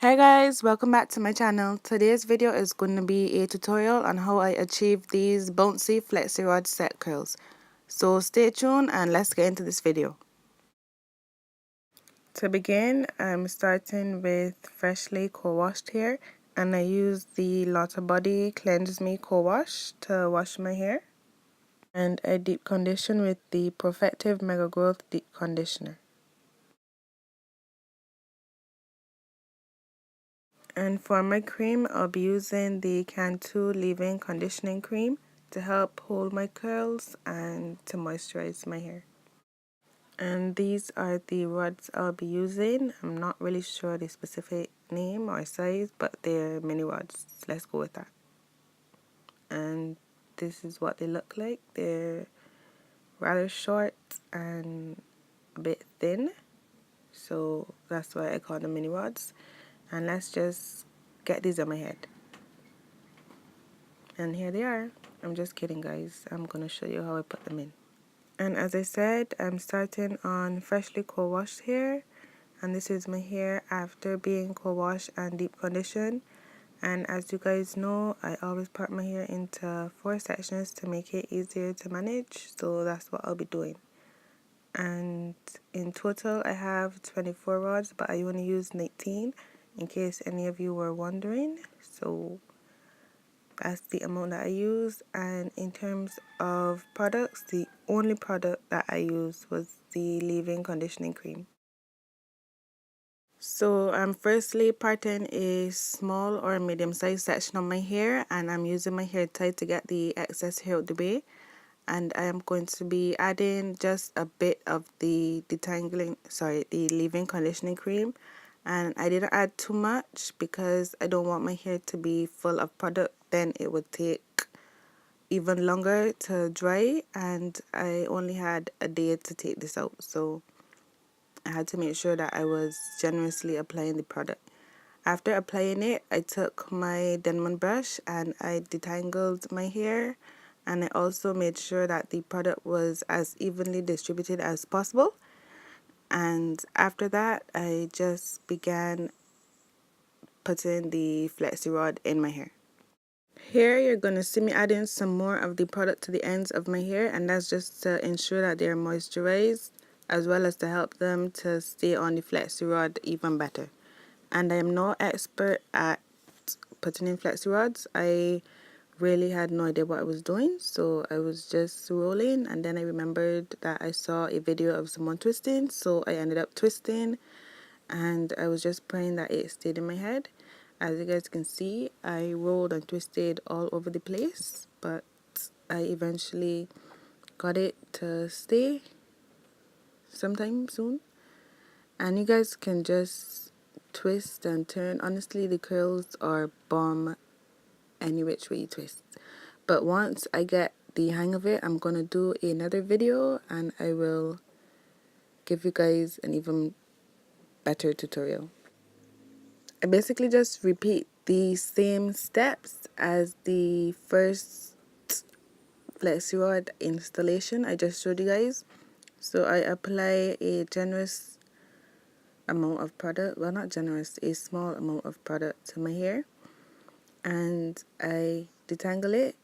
Hey guys, welcome back to my channel. Today's video is going to be a tutorial on how I achieve these bouncy Flexirod set curls. So stay tuned and let's get into this video. To begin, I'm starting with freshly co-washed hair, and I use the Lotta Body Cleanse Me co-wash to wash my hair. And I deep condition with the Perfective Mega Growth Deep Conditioner. And for my cream, I'll be using the Cantu Leave-In Conditioning Cream to help hold my curls and to moisturize my hair. And these are the rods I'll be using. I'm not really sure the specific name or size, but they're mini rods. Let's go with that. And this is what they look like. They're rather short and a bit thin, so that's why I call them mini rods. And let's just get these on my head. And here they are. I'm just kidding, guys. I'm gonna show you how I put them in. And as I said, I'm starting on freshly co-washed hair, and this is my hair after being co-washed and deep conditioned. And as you guys know, I always part my hair into 4 sections to make it easier to manage, so that's what I'll be doing. And in total I have 24 rods, but I only use 19 in case any of you were wondering. So that's the amount that I use. And in terms of products, the only product that I used was the leave-in conditioning cream. So I'm firstly parting a small or medium-sized section of my hair, and I'm using my hair tie to get the excess hair out the way. And I am going to be adding just a bit of the the leave-in conditioning cream. And I didn't add too much because I don't want my hair to be full of product, then it would take even longer to dry, and I only had a day to take this out, so I had to make sure that I was generously applying the product. After applying it, I took my Denman brush and I detangled my hair, and I also made sure that the product was as evenly distributed as possible. And after that, I just began putting the Flexirod in my hair. Here you're going to see me adding some more of the product to the ends of my hair, and that's just to ensure that they're moisturized, as well as to help them to stay on the Flexirod even better. And I am no expert at putting in Flexirods. I really had no idea what I was doing, so I was just rolling, and then I remembered that I saw a video of someone twisting, so I ended up twisting, and I was just praying that it stayed in my head. As you guys can see, I rolled and twisted all over the place, but I eventually got it to stay sometime soon. And you guys can just twist and turn. Honestly, the curls are bomb any which way you twist. But once I get the hang of it, I'm gonna do another video and I will give you guys an even better tutorial. I basically just repeat the same steps as the first Flexirod installation I just showed you guys. So I apply a generous amount of product, well, not generous, a small amount of product to my hair, and I detangle it.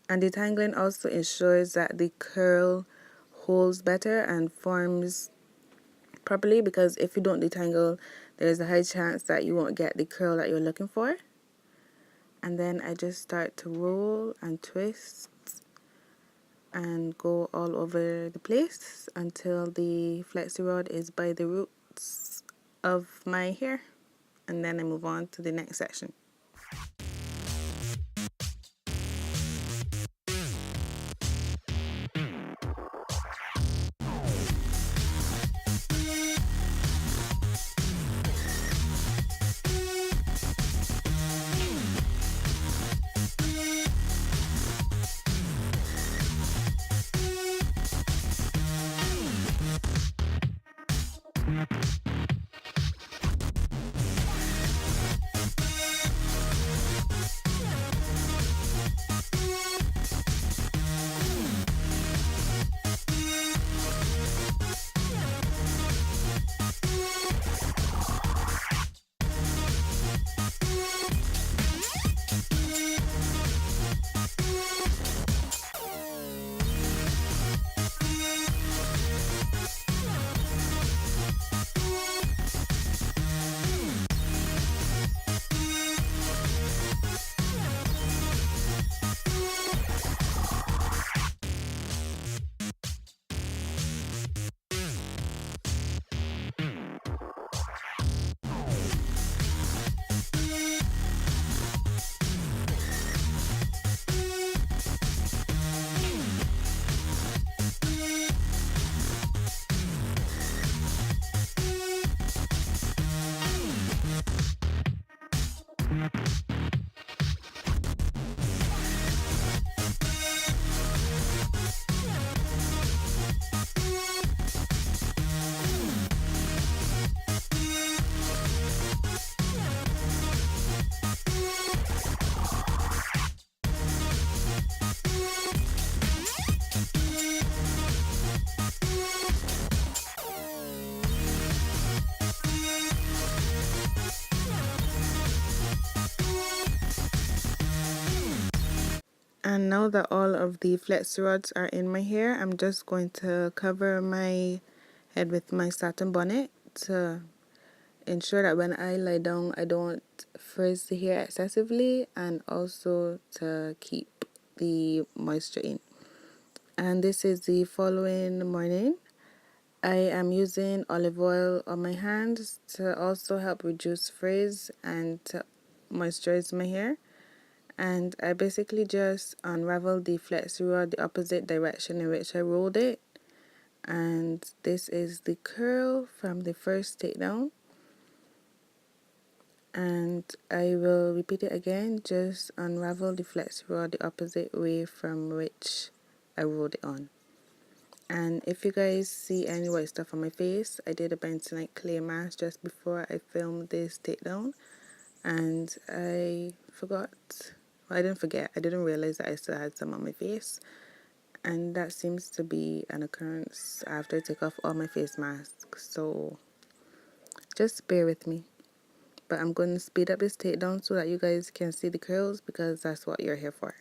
And detangling also ensures that the curl holds better and forms properly, because if you don't detangle, there's a high chance that you won't get the curl that you're looking for. And then I just start to roll and twist and go all over the place until the Flexirod is by the roots of my hair, and then I move on to the next section. And now that all of the Flexirods are in my hair, I'm just going to cover my head with my satin bonnet to ensure that when I lie down I don't frizz the hair excessively, and also to keep the moisture in. And this is the following morning. I am using olive oil on my hands to also help reduce frizz and to moisturize my hair. And I basically just unraveled the Flexirod the opposite direction in which I rolled it. And this is the curl from the first takedown. And I will repeat it again, just unravel the Flexirod the opposite way from which I rolled it on. And if you guys see any white stuff on my face, I did a bentonite clay mask just before I filmed this takedown, and I forgot. Well, I didn't forget, I didn't realize that I still had some on my face, and that seems to be an occurrence after I take off all my face masks, so just bear with me. But I'm going to speed up this takedown so that you guys can see the curls, because that's what you're here for.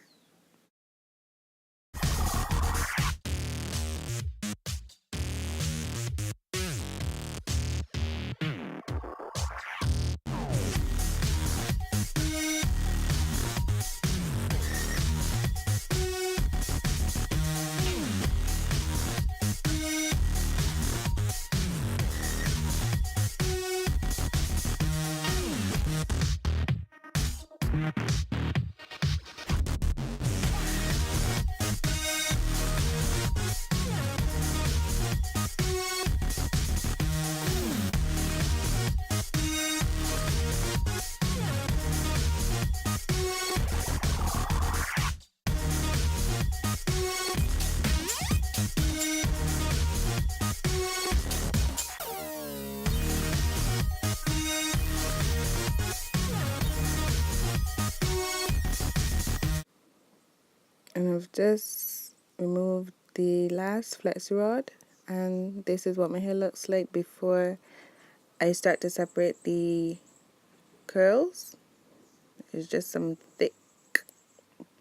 And I've just removed the last Flexirod, and this is what my hair looks like before I start to separate the curls. It's just some thick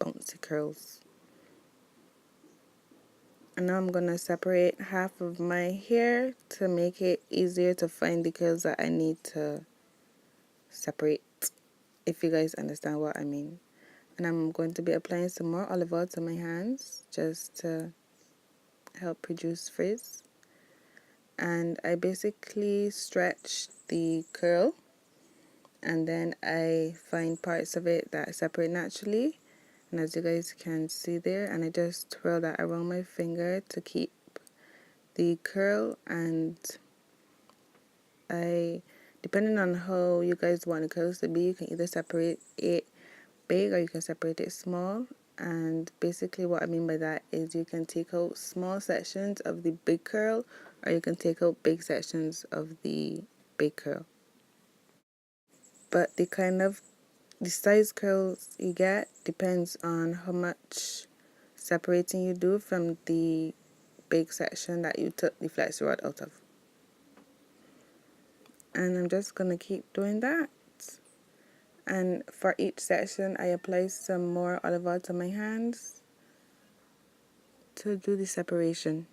bouncy curls. And now I'm going to separate half of my hair to make it easier to find the curls that I need to separate, if you guys understand what I mean. And I'm going to be applying some more olive oil to my hands just to help reduce frizz. And I basically stretch the curl, and then I find parts of it that separate naturally, and as you guys can see there, and I just twirl that around my finger to keep the curl. And depending on how you guys want the curls to be, you can either separate it big or you can separate it small. And basically what I mean by that is you can take out small sections of the big curl, or you can take out big sections of the big curl. But the size curls you get depends on how much separating you do from the big section that you took the Flexirod out of. And I'm just going to keep doing that. And for each section I apply some more olive oil to my hands to do the separation.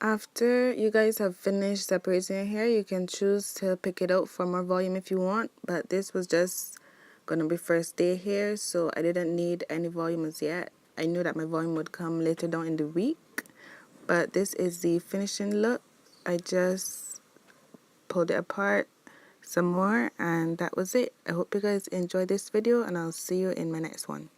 After you guys have finished separating your hair, you can choose to pick it out for more volume if you want, but this was just gonna be first day hair, so I didn't need any volume as yet. I knew that my volume would come later down in the week, but this is the finishing look. I just pulled it apart some more, and that was it. I hope you guys enjoyed this video, and I'll see you in my next one.